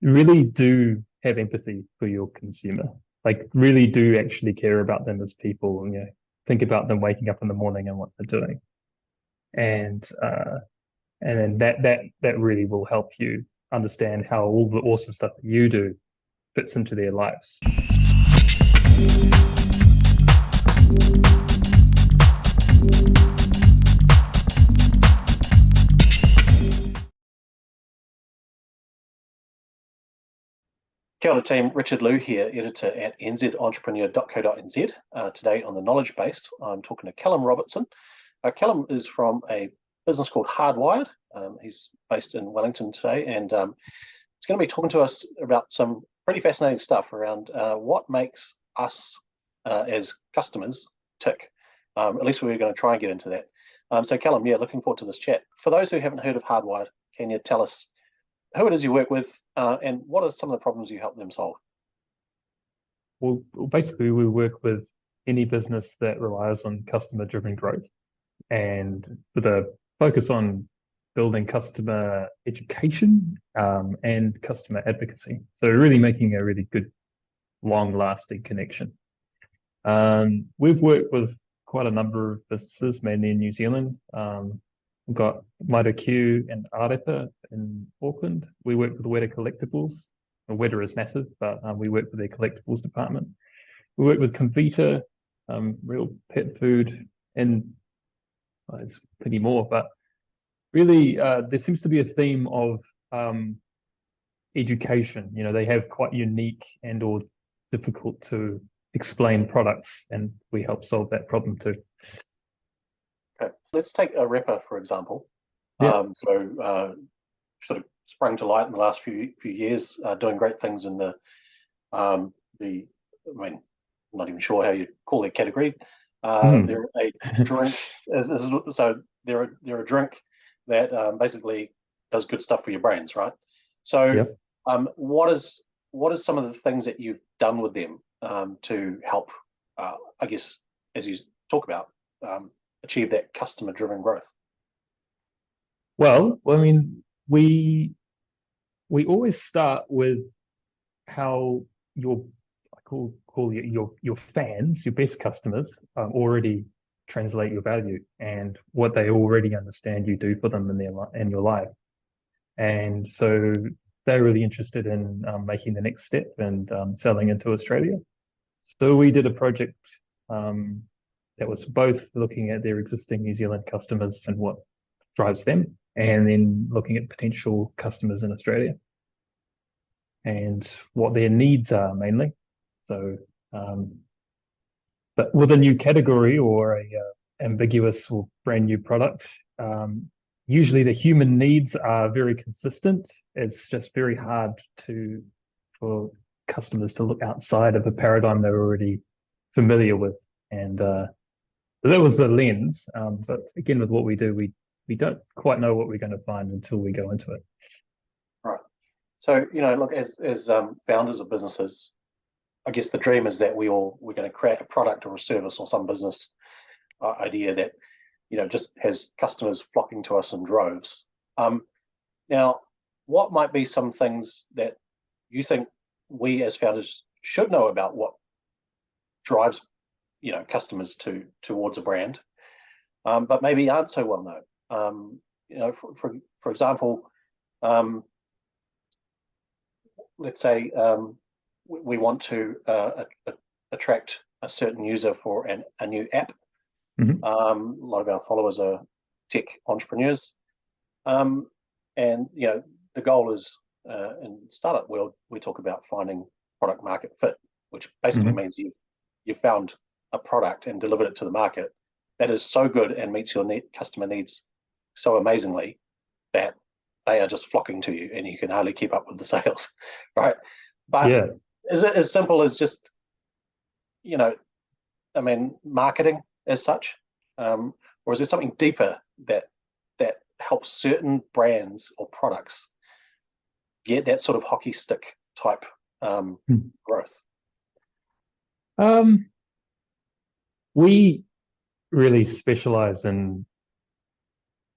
really do have empathy for your consumer. Like really do actually care about them as people, think about them waking up in the morning and what they're doing. And and then that really will help you understand how all the awesome stuff that you do fits into their lives. Kia ora team, Richard Liew here, editor at nzentrepreneur.co.nz. Today on the Knowledge Base, I'm talking to Callum Robertson. Callum is from a business called Hardwired. He's based in Wellington today, and he's going to be talking to us about some pretty fascinating stuff around what makes us as customers tick. At least we're going to try and get into that. So Callum, yeah, looking forward to this chat. For those who haven't heard of Hardwired, can you tell us who it is you work with, and what are some of the problems you help them solve? Well, basically, we work with any business that relies on customer-driven growth and with a focus on building customer education and customer advocacy. So really making a really good, long-lasting connection. We've worked with quite a number of businesses, mainly in New Zealand. We've got Q and Arepa in Auckland. We work with Weta Collectibles. Weta is massive, but we work with their collectibles department. We work with Convita, real pet food, and there's plenty more. But really, there seems to be a theme of education. They have quite unique and or difficult to explain products, and we help solve that problem too. Okay, let's take Arepa for example. Yeah. Sort of sprung to light in the last few years, doing great things in I mean, I'm not even sure how you call that category. They're a drink, so they're a drink that basically does good stuff for your brains, right? So, Yeah. what is some of the things that you've done with them to help, I guess, as you talk about, achieve that customer-driven growth? Well, I mean, we always start with how your I call your fans, your best customers, already translate your value and what they already understand you do for them in your life. And so they're really interested in making the next step and selling into Australia. So we did a project um, that was both looking at their existing New Zealand customers and what drives them, and then looking at potential customers in Australia and what their needs are mainly. So, but with a new category or a ambiguous or brand new product, usually the human needs are very consistent. It's just very hard for customers to look outside of a paradigm they're already familiar with, and that was the lens. But again, with what we do, we don't quite know what we're going to find until we go into it. Right. So, look, as founders of businesses, I guess the dream is that we're going to create a product or a service or some business idea that, just has customers flocking to us in droves. Now, what might be some things that you think we as founders should know about what drives, customers towards a brand, but maybe aren't so well known? For example, let's say we want to attract a certain user for a new app. Mm-hmm. A lot of our followers are tech entrepreneurs, and the goal is in startup world we talk about finding product market fit, which basically Mm-hmm. means you've found a product and delivered it to the market that is so good and meets your customer needs so amazingly that they are just flocking to you and you can hardly keep up with the sales, right? But Yeah. is it as simple as just, marketing as such, or is there something deeper that helps certain brands or products get that sort of hockey stick type growth? We really specialize in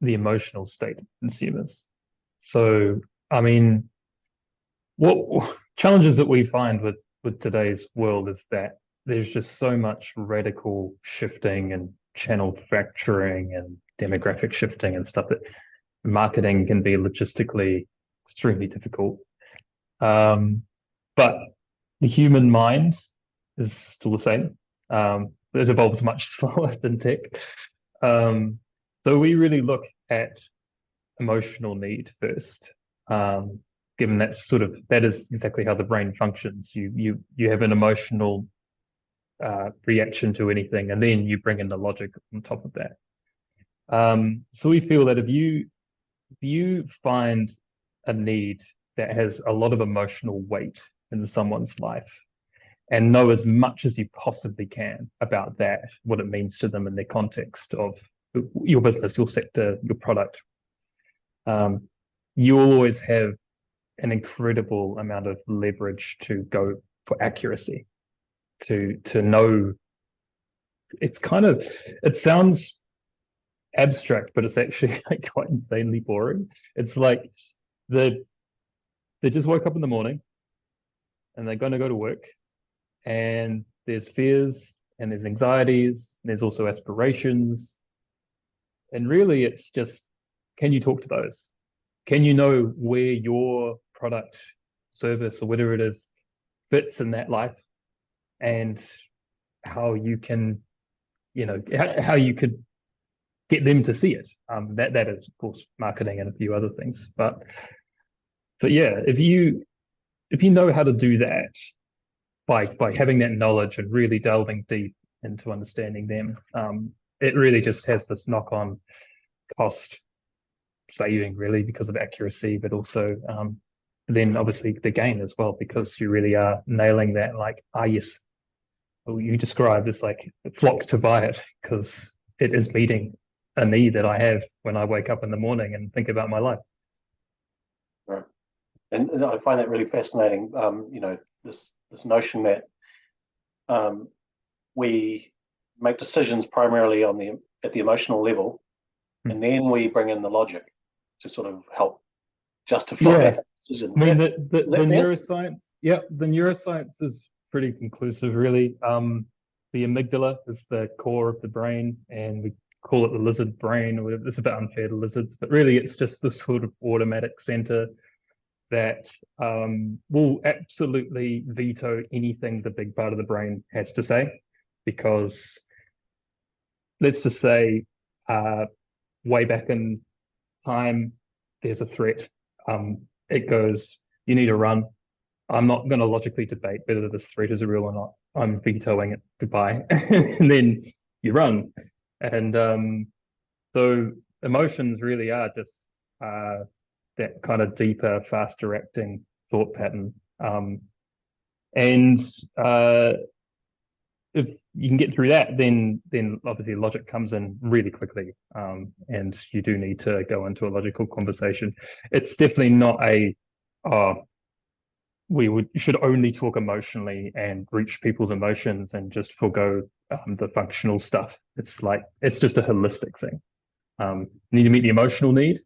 the emotional state of consumers. So, I mean, what challenges that we find with today's world is that there's just so much radical shifting and channel factoring and demographic shifting and stuff that marketing can be logistically extremely difficult. But the human mind is still the same. It evolves much slower than tech. So we really look at emotional need first. Given that is exactly how the brain functions. You have an emotional reaction to anything, and then you bring in the logic on top of that. So we feel that if you find a need that has a lot of emotional weight in someone's life, and know as much as you possibly can about that, what it means to them in the context of your business, your sector, your product, you always have an incredible amount of leverage to go for accuracy, to know. It sounds abstract, but it's actually like quite insanely boring. It's like they just woke up in the morning and they're going to go to work, and there's fears and there's anxieties and there's also aspirations, and really it's just, can you talk to those? Can you know where your product, service, or whatever it is fits in that life, and how you can, how you could get them to see it? That is, of course, marketing and a few other things. But yeah, if you know how to do that by having that knowledge and really delving deep into understanding them, it really just has this knock-on cost saving, really, because of accuracy, but also then obviously the gain as well, because you really are nailing that, like, yes, you described as like flock to buy it, because it is meeting a need that I have when I wake up in the morning and think about my life. Right. And I find that really fascinating. This notion that we make decisions primarily at the emotional level, and then we bring in the logic to sort of help justify that decision. I mean, the neuroscience, the neuroscience is pretty conclusive, really. The amygdala is the core of the brain, and we call it the lizard brain, or whatever. It's a bit unfair to lizards, but really it's just the sort of automatic center that will absolutely veto anything the big part of the brain has to say. Because let's just say way back in time, there's a threat. It goes, you need to run. I'm not going to logically debate whether this threat is real or not. I'm vetoing it. Goodbye. And then you run. And so emotions really are just that kind of deeper, faster acting thought pattern. And if you can get through that, then obviously logic comes in really quickly, and you do need to go into a logical conversation. It's definitely not we should only talk emotionally and reach people's emotions and just forego the functional stuff. It's just a holistic thing. You need to meet the emotional need,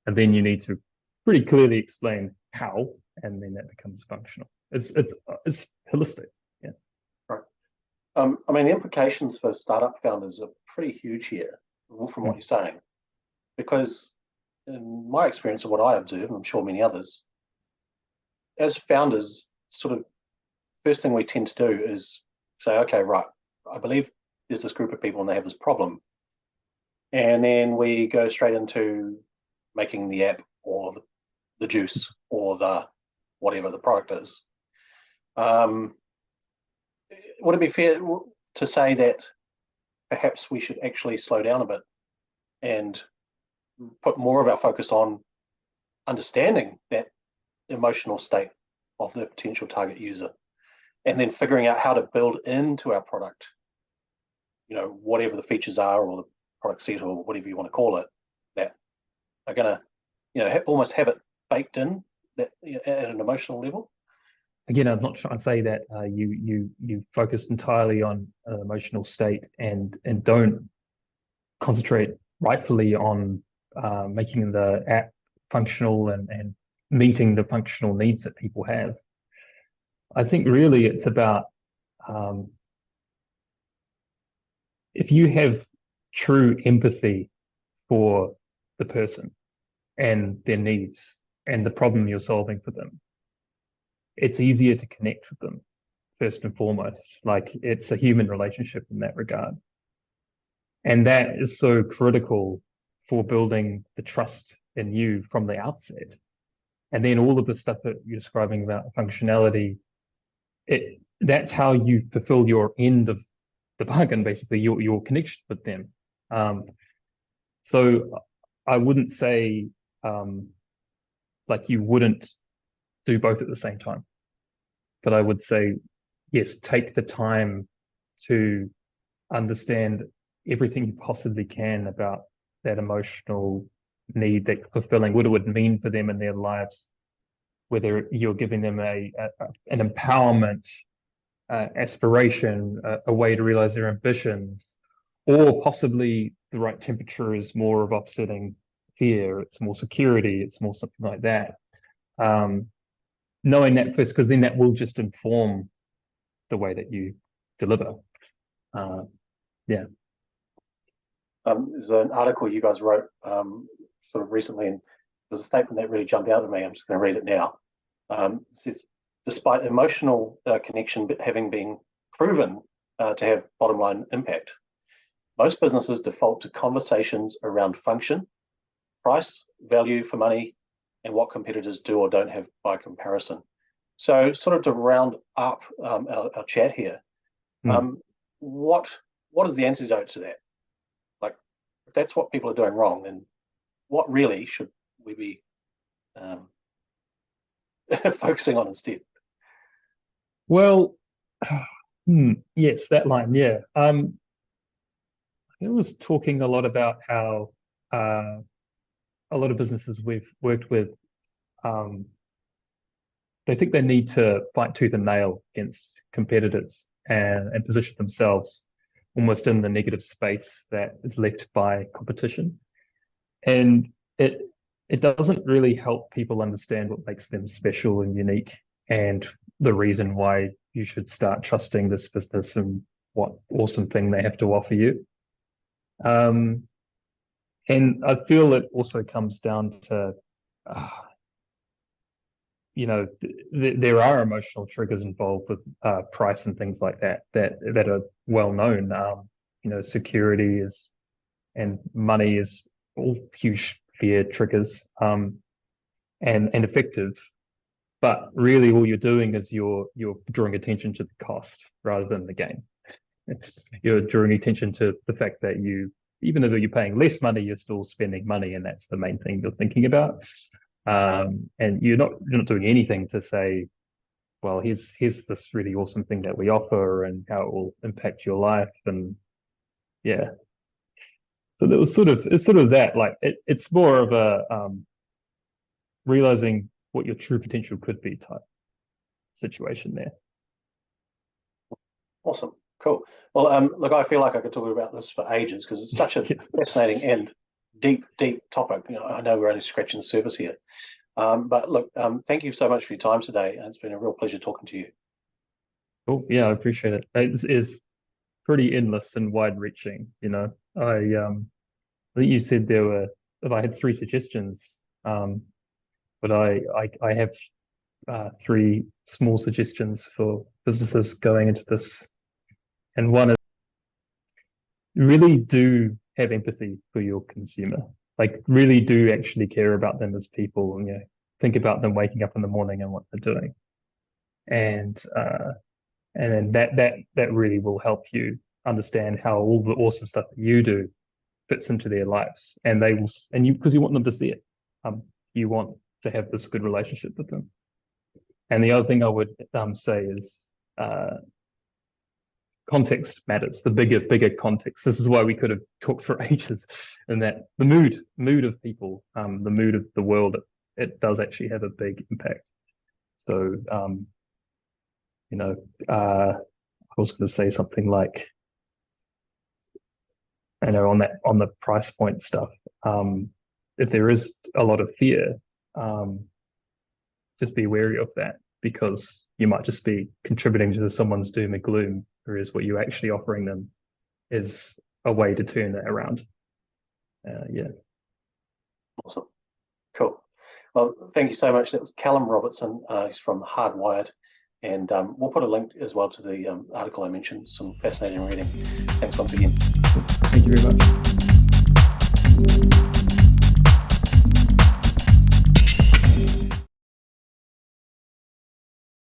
and then you need to pretty clearly explain how, and then that becomes functional. It's holistic. Yeah. Right. I mean, the implications for startup founders are pretty huge here, from what you're saying, because in my experience of what I observe, and I'm sure many others, as founders, sort of first thing we tend to do is say, okay, right, I believe there's this group of people and they have this problem. And then we go straight into making the app or the juice or the whatever the product is. Would it be fair to say that perhaps we should actually slow down a bit and put more of our focus on understanding that emotional state of the potential target user, and then figuring out how to build into our product, whatever the features are, or the product set, or whatever you want to call it, that are going to, almost have it baked in that at an emotional level? Again, I'm not trying to say that you focus entirely on an emotional state and don't concentrate rightfully on making the app functional and meeting the functional needs that people have. I think really it's about if you have true empathy for the person and their needs and the problem you're solving for them, it's easier to connect with them first and foremost. Like it's a human relationship in that regard. And that is so critical for building the trust in you from the outset. And then all of the stuff that you're describing about functionality, that's how you fulfill your end of the bargain, basically, your connection with them. So I wouldn't say like you wouldn't do both at the same time. But I would say, yes, take the time to understand everything you possibly can about that emotional need that you're fulfilling, what it would mean for them in their lives, whether you're giving them an empowerment, aspiration, a way to realize their ambitions, or possibly the right temperature is more of offsetting fear, it's more security, it's more something like that. Knowing that first, because then that will just inform the way that you deliver. Yeah. There's an article you guys wrote sort of recently, and there's a statement that really jumped out at me. I'm just going to read it now. It says, despite emotional connection having been proven to have bottom line impact, most businesses default to conversations around function, price, value for money, and what competitors do or don't have by comparison. So sort of to round up our chat here, what is the antidote to that? Like, if that's what people are doing wrong, then what really should we be focusing on instead? Well, yes, that line, yeah. I was talking a lot about how a lot of businesses we've worked with, they think they need to fight tooth and nail against competitors and position themselves almost in the negative space that is left by competition. And it doesn't really help people understand what makes them special and unique and the reason why you should start trusting this business and what awesome thing they have to offer you. And I feel it also comes down to, there are emotional triggers involved with price and things like that are well known. Security is and money is all huge fear triggers, and effective. But really, all you're doing is you're drawing attention to the cost rather than the gain. You're drawing attention to the fact that even though you're paying less money, you're still spending money, and that's the main thing you're thinking about. And you're not doing anything to say, well, here's this really awesome thing that we offer and how it will impact your life. And yeah, so it's sort of that, like it's more of a realizing what your true potential could be type situation there. Awesome. Cool. Well, look, I feel like I could talk about this for ages because it's such a fascinating and deep topic. I know we're only scratching the surface here. But look, thank you so much for your time today. It's been a real pleasure talking to you. Cool. Yeah, I appreciate it. It is pretty endless and wide-reaching. I think you said if I had 3 suggestions, but I have 3 small suggestions for businesses going into this. And one is really do have empathy for your consumer. Like really do actually care about them as people and think about them waking up in the morning and what they're doing. And then that really will help you understand how all the awesome stuff that you do fits into their lives. And they will, and because you want them to see it. You want to have this good relationship with them. And the other thing I would say is context matters, the bigger context. This is why we could have talked for ages, and that the mood of people, the mood of the world, it does actually have a big impact. So, I was going to say something like, on the price point stuff, if there is a lot of fear, just be wary of that, because you might just be contributing to someone's doom and gloom, whereas what you're actually offering them is a way to turn that around. Yeah. Awesome. Cool. Well, thank you so much. That was Callum Robertson. He's from Hardwired. And we'll put a link as well to the article I mentioned. Some fascinating reading. Thanks once again. Thank you very much.